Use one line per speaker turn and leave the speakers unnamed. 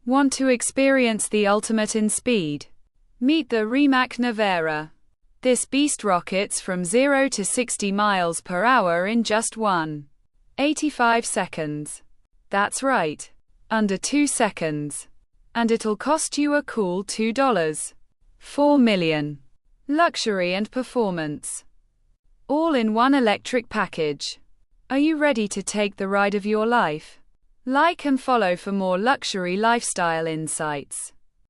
Want to experience the ultimate in speed? Meet the Rimac Nevera. This beast rockets from 0 to 60 miles per hour in just 1.85 seconds. That's right. Under 2 seconds. And it'll cost you a cool $2.4 million. Luxury and performance. All in one electric package. Are you ready to take the ride of your life? Like and follow for more luxury lifestyle insights.